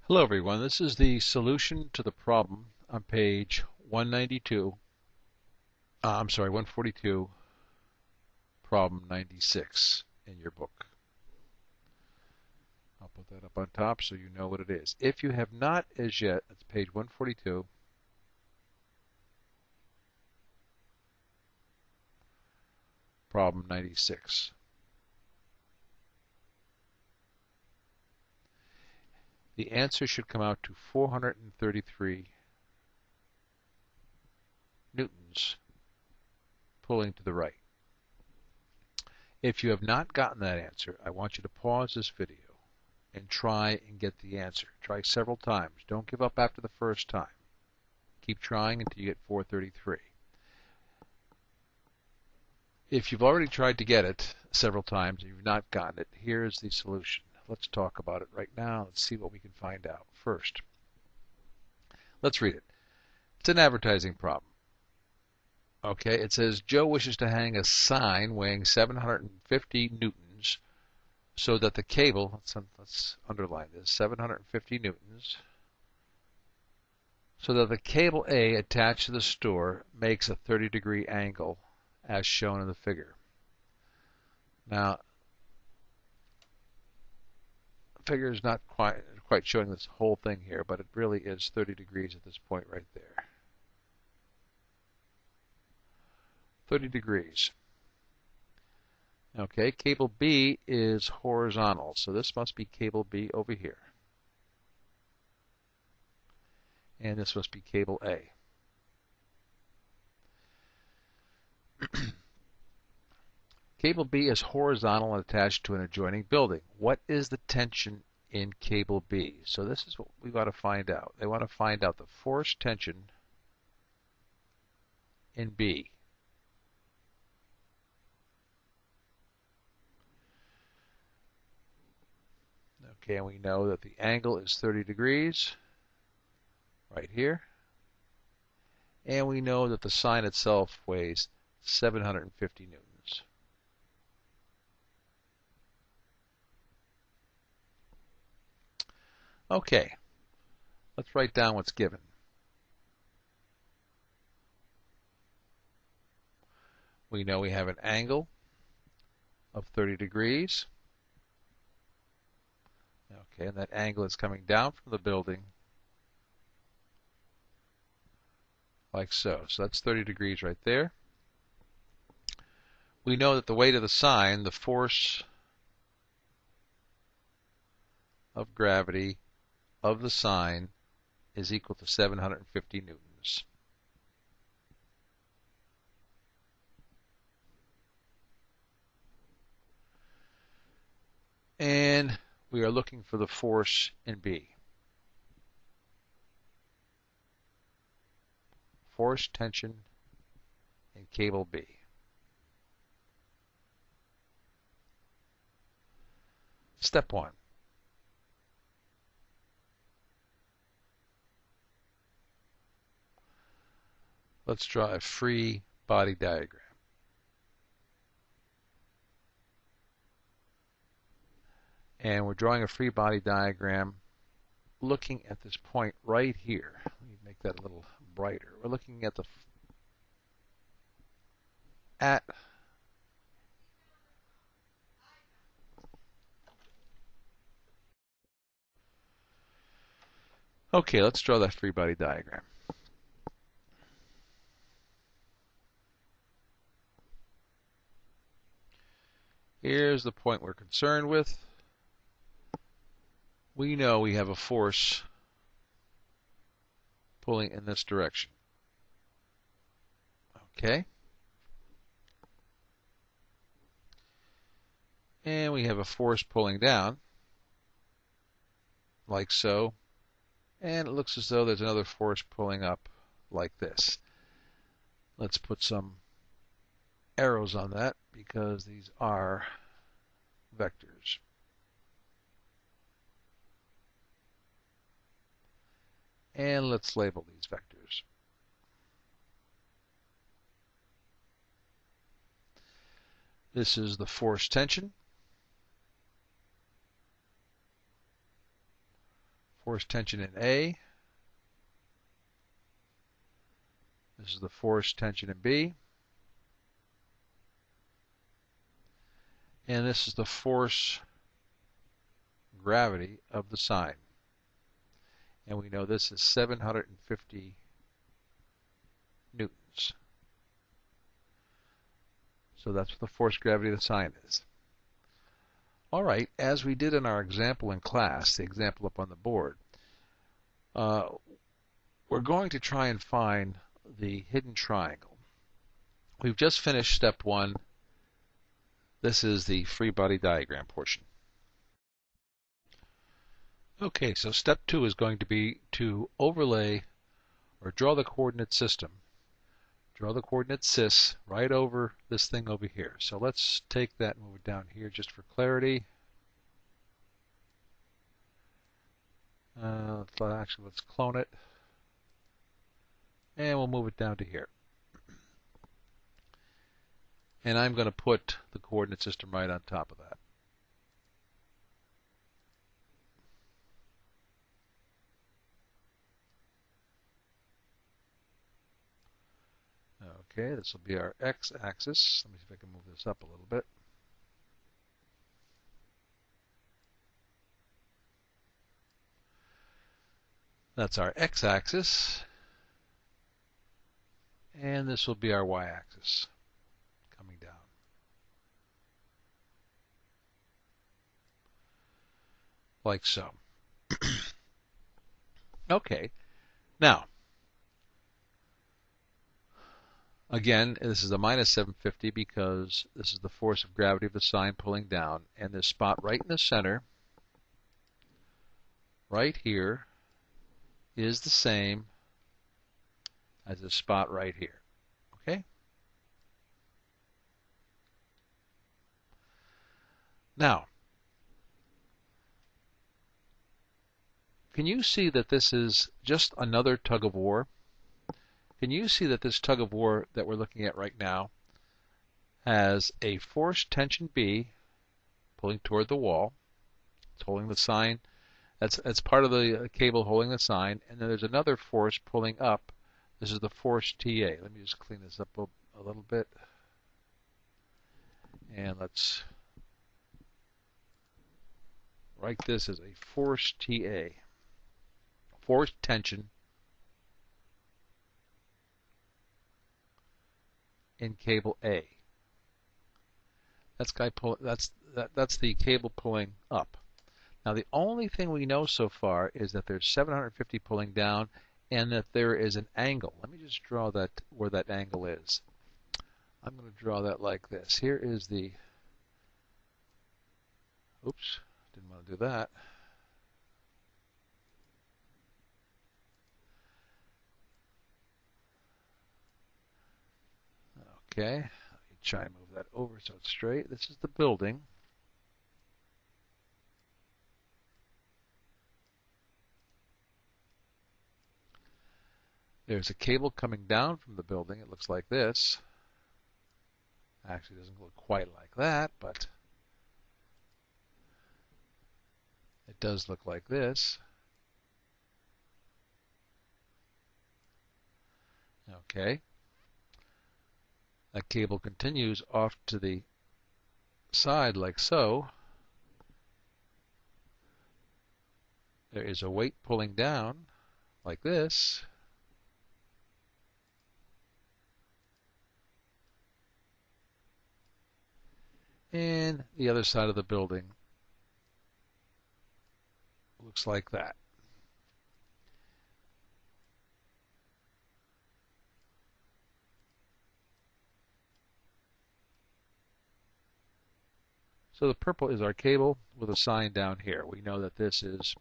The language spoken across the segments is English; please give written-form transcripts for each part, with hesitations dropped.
Hello everyone, this is the solution to the problem on page 192, 142, problem 96 in your book. I'll put that up on top so you know what it is. If you have not as yet, that's page 142, problem 96. The answer should come out to 433 newtons pulling to the right. If you have not gotten that answer, I want you to pause this video and try and get the answer. Try several times. Don't give up after the first time. Keep trying until you get 433. If you've already tried to get it several times and you've not gotten it, here's the solution. Let's talk about it right now. Let's see what we can find out. First, let's read it. It's an advertising problem. Okay, it says Joe wishes to hang a sign weighing 750 newtons so that the cable, let's underline this, 750 newtons, so that the cable A attached to the store makes a 30-degree angle as shown in the figure. Now, the figure is not quite showing this whole thing here, but it really is 30 degrees at this point right there. 30 degrees. Okay, cable B is horizontal, so this must be cable B over here. And this must be cable A. Cable B is horizontal and attached to an adjoining building. What is the tension in cable B? So this is what we got to find out. They want to find out the force tension in B. Okay, and we know that the angle is 30 degrees right here. And we know that the sign itself weighs 750 newtons. Okay, let's write down what's given. We know we have an angle of 30 degrees. Okay, and that angle is coming down from the building like so. So that's 30 degrees right there. We know that the weight of the sign, the force of gravity of the sign, is equal to 750 newtons. And we are looking for the force in B. Force tension in cable B. Step 1. Let's draw a free body diagram. And we're drawing a free body diagram looking at this point right here. Let me make that a little brighter. We're looking at Okay, let's draw that free body diagram. Here's the point we're concerned with. We know we have a force pulling in this direction. Okay? And we have a force pulling down, like so. And it looks as though there's another force pulling up like this. Let's put some arrows on that because these are vectors. And let's label these vectors. This is the force tension. force tension in A. This is the force tension in B. And this is the force gravity of the sign. And we know this is 750 newtons. So that's what the force gravity of the sign is. All right, as we did in our example in class, the example up on the board, we're going to try and find the hidden triangle. We've just finished step 1. This is the free body diagram portion. Okay, so step 2 is going to be to overlay or draw the coordinate system. Draw the coordinate sys right over this thing over here. So let's take that and move it down here just for clarity. Let's clone it. And we'll move it down to here. And I'm going to put the coordinate system right on top of that. Okay, this will be our x-axis. Let me see if I can move this up a little bit. That's our x-axis. And this will be our y-axis coming down. Like so. Okay, now, again, this is a minus 750 because this is the force of gravity of the sign pulling down, and this spot right in the center, right here, is the same as this spot right here. Okay? Now, can you see that this is just another tug of war? Can you see that this tug of war that we're looking at right now has a force tension B pulling toward the wall? It's holding the sign. That's part of the cable holding the sign. And then there's another force pulling up. This is the force TA. Let me just clean this up a little bit. And let's write this as a force TA. Force tension in cable A. That's the cable pulling up. Now the only thing we know so far is that there's 750 pulling down and that there is an angle. Let me just draw that where that angle is. I'm going to draw that like this. Here is the, oops, didn't want to do that. Okay, let me try and move that over so it's straight. This is the building. There's a cable coming down from the building. It looks like this. Actually, it doesn't look quite like that, but it does look like this. Okay. That cable continues off to the side like so. There is a weight pulling down like this. And the other side of the building looks like that. So the purple is our cable with a sign down here. We know that this is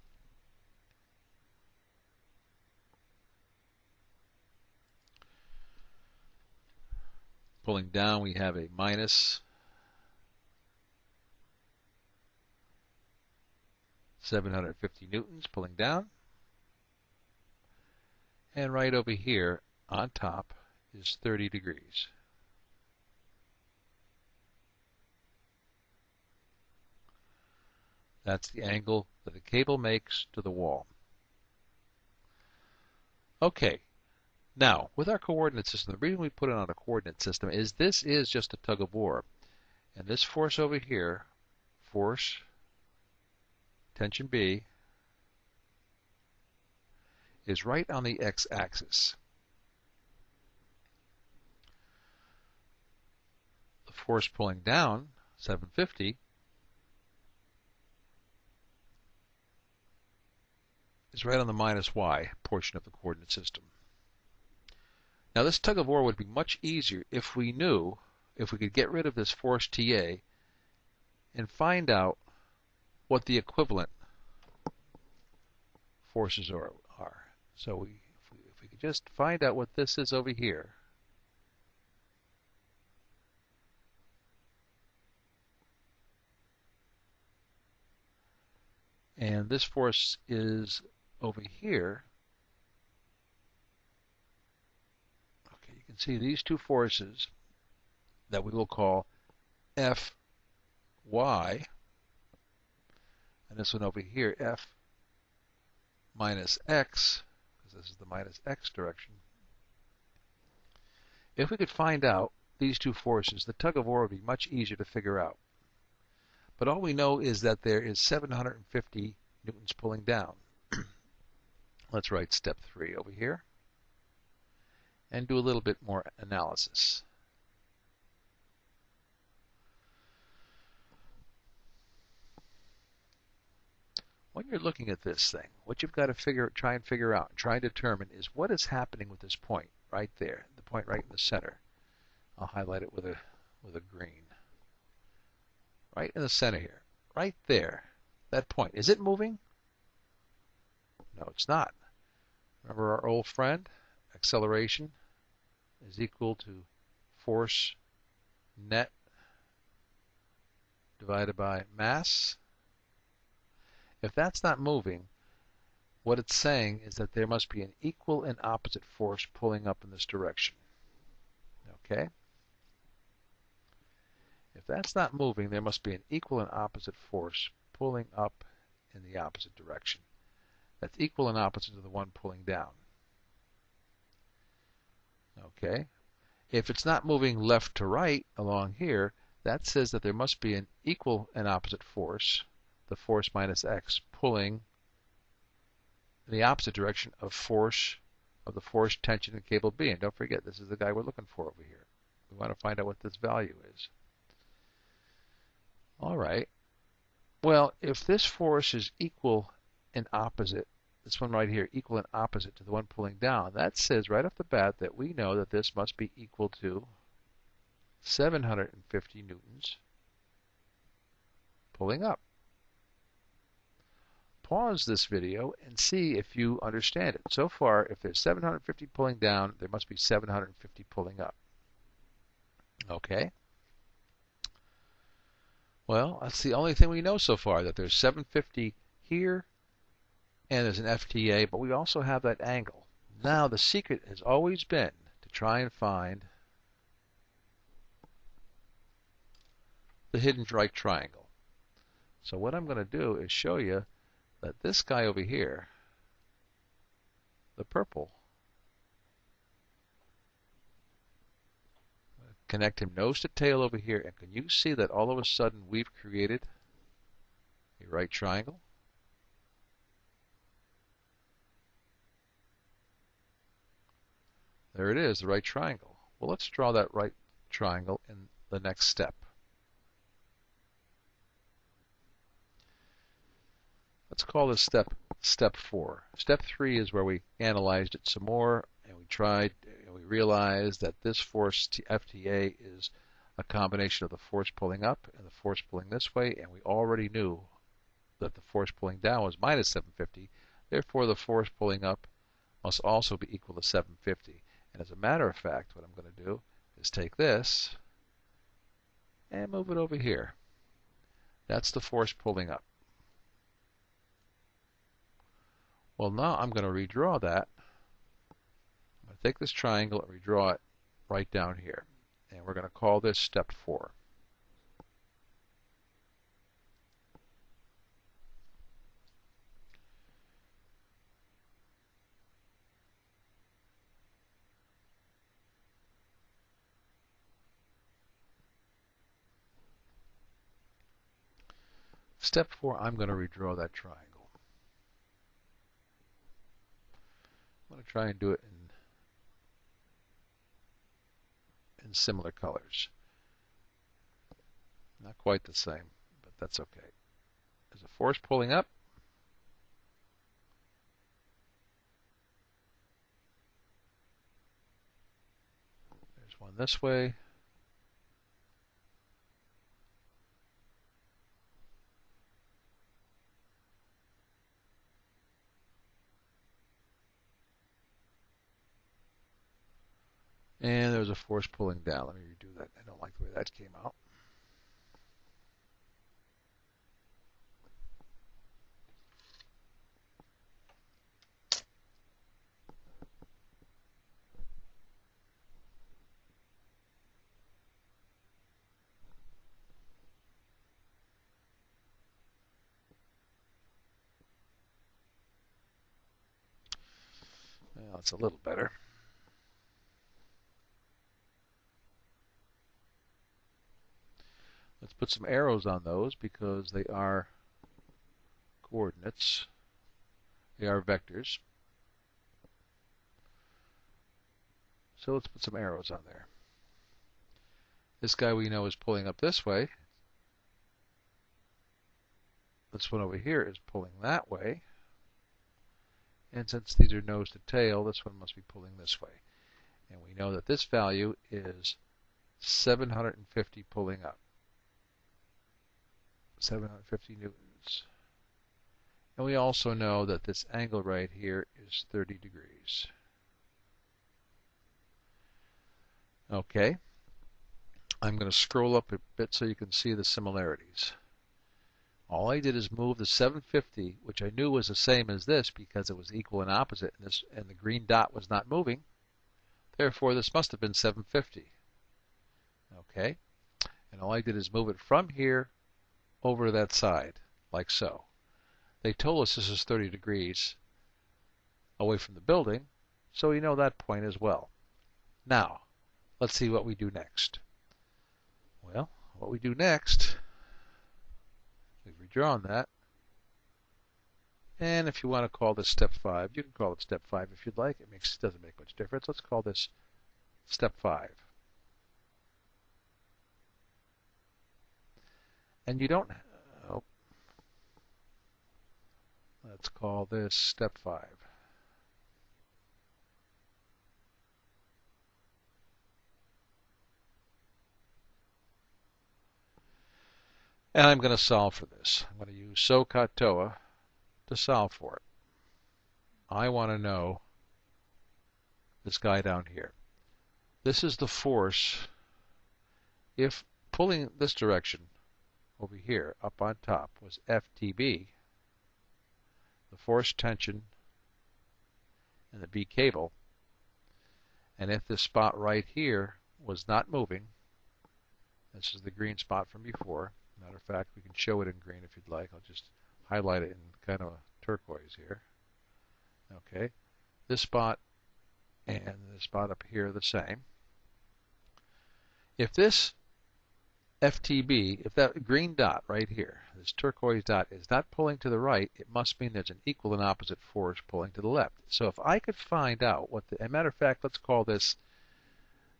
pulling down. We have a minus 750 newtons pulling down. And right over here on top is 30 degrees. That's the angle that the cable makes to the wall. Okay, now with our coordinate system, the reason we put it on a coordinate system is this is just a tug of war. And this force over here, force, tension B, is right on the x-axis. The force pulling down, 750, is right on the minus y portion of the coordinate system. Now this tug of war would be much easier if we knew, if we could get rid of this force TA and find out what the equivalent forces are. So if we could just find out what this is over here, and this force is over here, okay, you can see these two forces that we will call Fy, and this one over here, F minus x, because this is the minus x direction. If we could find out these two forces, the tug of war would be much easier to figure out. But all we know is that there is 750 newtons pulling down. Let's write step 3 over here and do a little bit more analysis. When you're looking at this thing, what you've got to try and figure out, try and determine is what is happening with this point right there, the point right in the center. I'll highlight it with a green. Right in the center here, right there, that point. Is it moving? No, it's not. Remember our old friend, acceleration is equal to force net divided by mass. If that's not moving, what it's saying is that there must be an equal and opposite force pulling up in this direction. Okay? If that's not moving, there must be an equal and opposite force pulling up in the opposite direction. That's equal and opposite to the one pulling down. Okay? If it's not moving left to right along here, that says that there must be an equal and opposite force, the force minus x, pulling in the opposite direction of the force, tension, and cable B. And don't forget, this is the guy we're looking for over here. We want to find out what this value is. All right. Well, if this force is equal and opposite, this one right here, equal and opposite to the one pulling down, that says right off the bat that we know that this must be equal to 750 newtons pulling up. Pause this video and see if you understand it. So far, if there's 750 pulling down, there must be 750 pulling up. Okay? Well, that's the only thing we know so far, that there's 750 here and there's an FTA, but we also have that angle. Now, the secret has always been to try and find the hidden right triangle. So what I'm going to do is show you that this guy over here, the purple, connect him nose to tail over here, and can you see that all of a sudden we've created a right triangle? There it is, the right triangle. Well, let's draw that right triangle in the next step. Let's call this step 4. Step 3 is where we analyzed it some more, and we tried, and we realized that this force FTA is a combination of the force pulling up and the force pulling this way, and we already knew that the force pulling down was minus 750. Therefore, the force pulling up must also be equal to 750. And as a matter of fact, what I'm going to do is take this and move it over here. That's the force pulling up. Well, now I'm going to redraw that. I'm going to take this triangle and redraw it right down here. And we're going to call this step 4. Step 4, I'm going to redraw that triangle. I'm going to try and do it in similar colors. Not quite the same, but that's okay. There's a force pulling up. There's one this way. And there's a force pulling down. Let me redo that. I don't like the way that came out. Well, it's a little better. Let's put some arrows on those because they are coordinates. They are vectors. So let's put some arrows on there. This guy we know is pulling up this way. This one over here is pulling that way. And since these are nose to tail, this one must be pulling this way. And we know that this value is 750 pulling up. 750 newtons. And we also know that this angle right here is 30 degrees. Okay. I'm going to scroll up a bit so you can see the similarities. All I did is move the 750, which I knew was the same as this because it was equal and opposite, and the green dot was not moving. Therefore, this must have been 750. Okay? And all I did is move it from here over to that side, like so. They told us this is 30 degrees away from the building, so we know that point as well. Now, let's see what we do next. Well, what we do next, we've redrawn that. And if you want to call this step 5, you can call it step 5 if you'd like. It doesn't make much difference. Let's call this step 5. And you don't, let's call this step 5. And I'm going to solve for this. I'm going to use SOHCAHTOA to solve for it. I want to know this guy down here. This is the force. If pulling this direction over here up on top was FTB, the force tension in the B cable, and if this spot right here was not moving, this is the green spot from before. Matter of fact, we can show it in green if you'd like. I'll just highlight it in kind of a turquoise here. Okay, this spot and this spot up here are the same. If this FTB, if that green dot right here, this turquoise dot, is not pulling to the right, it must mean there's an equal and opposite force pulling to the left. So if I could find out what the, as a matter of fact, let's call this,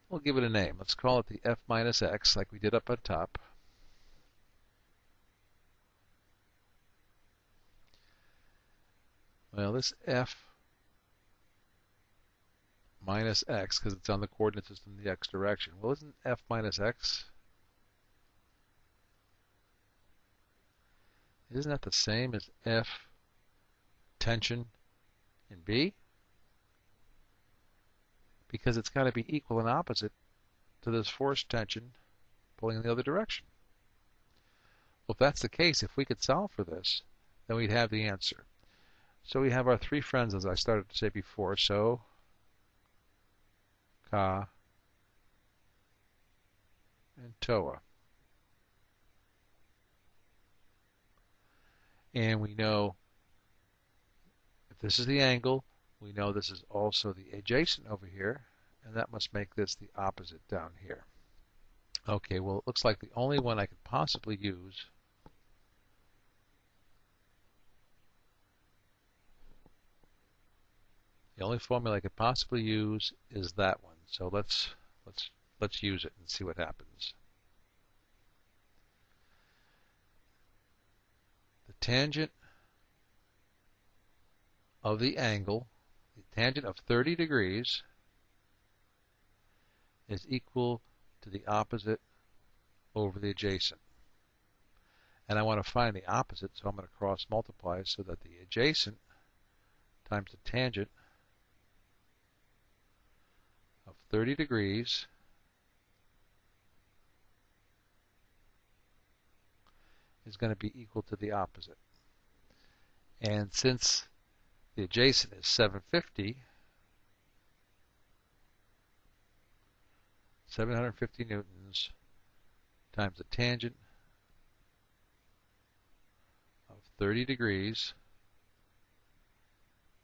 we'll give it a name. Let's call it the F minus X like we did up on top. Well, this F minus X, because it's on the coordinate system in the X direction. Well, isn't F minus X? Isn't that the same as F tension in B? Because it's got to be equal and opposite to this force tension pulling in the other direction. Well, if that's the case, if we could solve for this, then we'd have the answer. So we have our three friends, as I started to say before, so Ka and Toa. And we know if this is the angle, we know this is also the adjacent over here, and that must make this the opposite down here. Okay, well, it looks like the only one I could possibly use The only formula I could possibly use is that one. So let's use it and see what happens. The tangent of the angle, the tangent of 30 degrees, is equal to the opposite over the adjacent. And I want to find the opposite, so I'm going to cross multiply so that the adjacent times the tangent of 30 degrees is going to be equal to the opposite. And since the adjacent is 750 newtons times the tangent of 30 degrees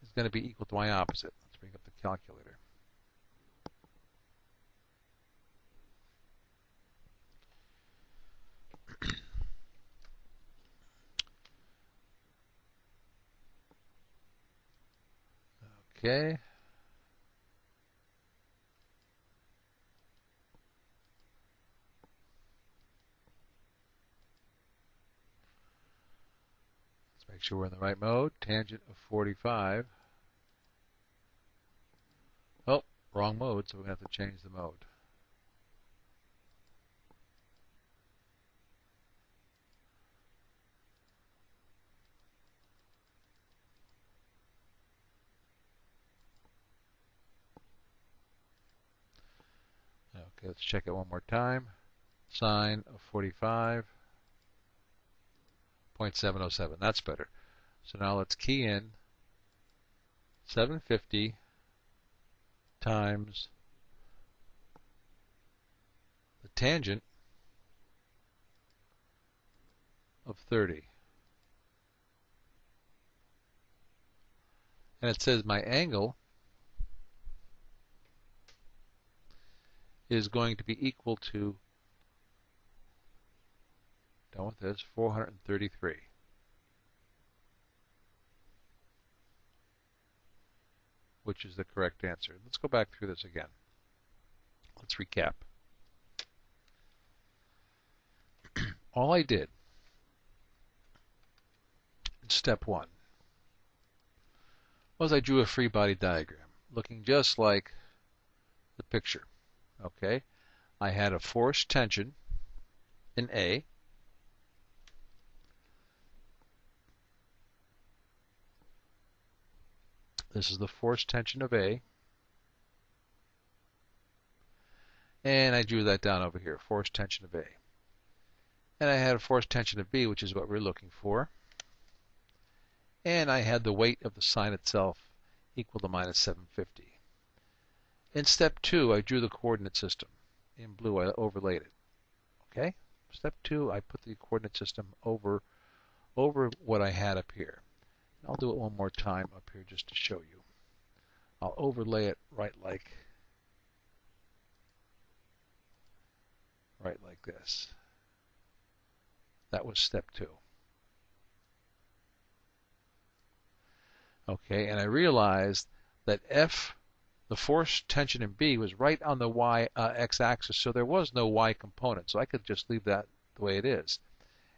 is going to be equal to my opposite. Let's bring up the calculator. Okay. Let's make sure we're in the right mode. Tangent of 45. Oh, wrong mode, so we're going to have to change the mode. Okay, let's check it one more time. Sine of 45.707. That's better. So now let's key in 750 times the tangent of 30. And it says my angle is going to be equal to, done with this, 433. Which is the correct answer. Let's go back through this again. Let's recap. All I did in step 1 was I drew a free body diagram looking just like the picture. Okay, I had a force tension in A. This is the force tension of A. And I drew that down over here, force tension of A. And I had a force tension of B, which is what we're looking for. And I had the weight of the sign itself equal to minus 750. In step 2, I drew the coordinate system. In blue, I overlaid it. Okay? Step 2, I put the coordinate system over what I had up here. I'll do it one more time up here just to show you. I'll overlay it right like this. That was step 2. Okay, and I realized that F, the force tension in B, was right on the x-axis, so there was no y component, so I could just leave that the way it is.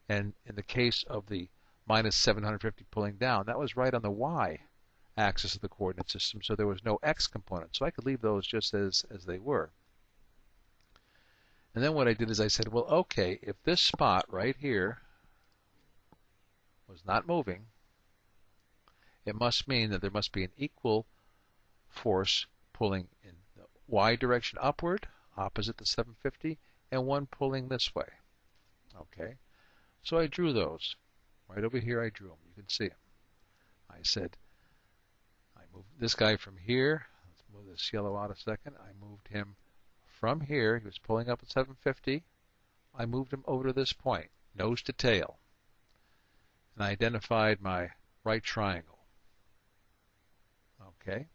And in the case of the minus 750 pulling down, that was right on the y-axis of the coordinate system, so there was no x component, so I could leave those just as they were. And then what I did is I said, well, okay, if this spot right here was not moving, it must mean that there must be an equal force pulling in the y direction upward, opposite the 750, and one pulling this way. Okay, so I drew those. Right over here I drew them. You can see them. I said, I moved this guy from here. Let's move this yellow out a second. I moved him from here. He was pulling up at 750. I moved him over to this point, nose to tail. And I identified my right triangle. Okay.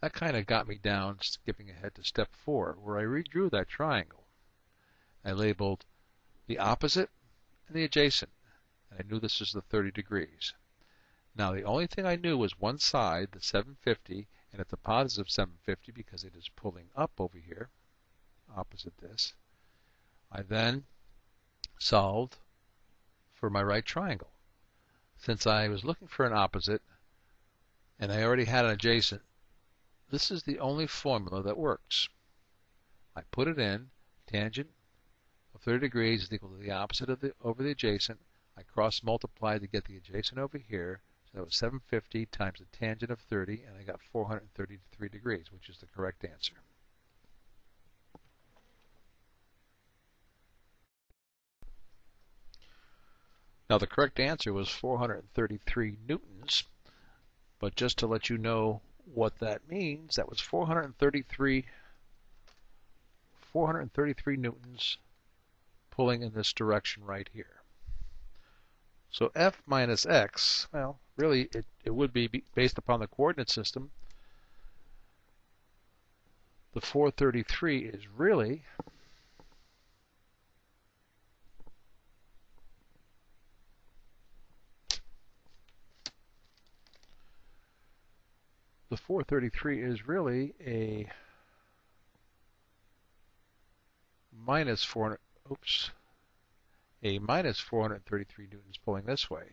That kind of got me down, skipping ahead to step 4, where I redrew that triangle. I labeled the opposite and the adjacent, and I knew this was the 30 degrees. Now the only thing I knew was one side, the 750, and it's a positive 750 because it is pulling up over here, opposite this. I then solved for my right triangle. Since I was looking for an opposite, and I already had an adjacent, this is the only formula that works. I put it in, tangent of 30 degrees is equal to the opposite of over the adjacent. I cross multiplied to get the adjacent over here. So that was 750 times the tangent of 30, and I got 433 degrees, which is the correct answer. Now the correct answer was 433 newtons, but just to let you know what that means, that was 433 newtons pulling in this direction right here. So F minus X, well, really it would be based upon the coordinate system. The 433 is really a minus 433 newtons pulling this way.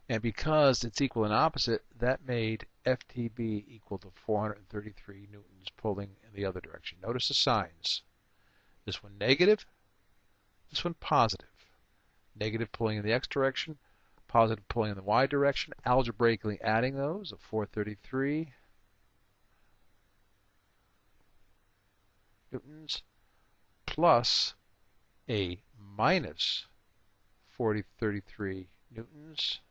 And because it's equal and opposite, that made FTB equal to 433 newtons pulling in the other direction. Notice the signs. This one negative, this one positive. Negative pulling in the X direction, positive pulling in the Y direction. Algebraically adding those, of 433 newtons plus a minus 433 newtons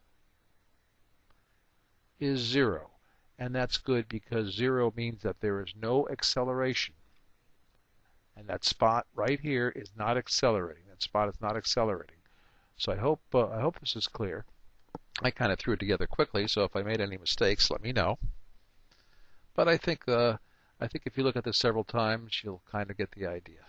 is 0. And that's good because 0 means that there is no acceleration. And that spot right here is not accelerating. That spot is not accelerating. So I hope this is clear. I kind of threw it together quickly, so if I made any mistakes, let me know. But I think if you look at this several times, you'll kind of get the idea.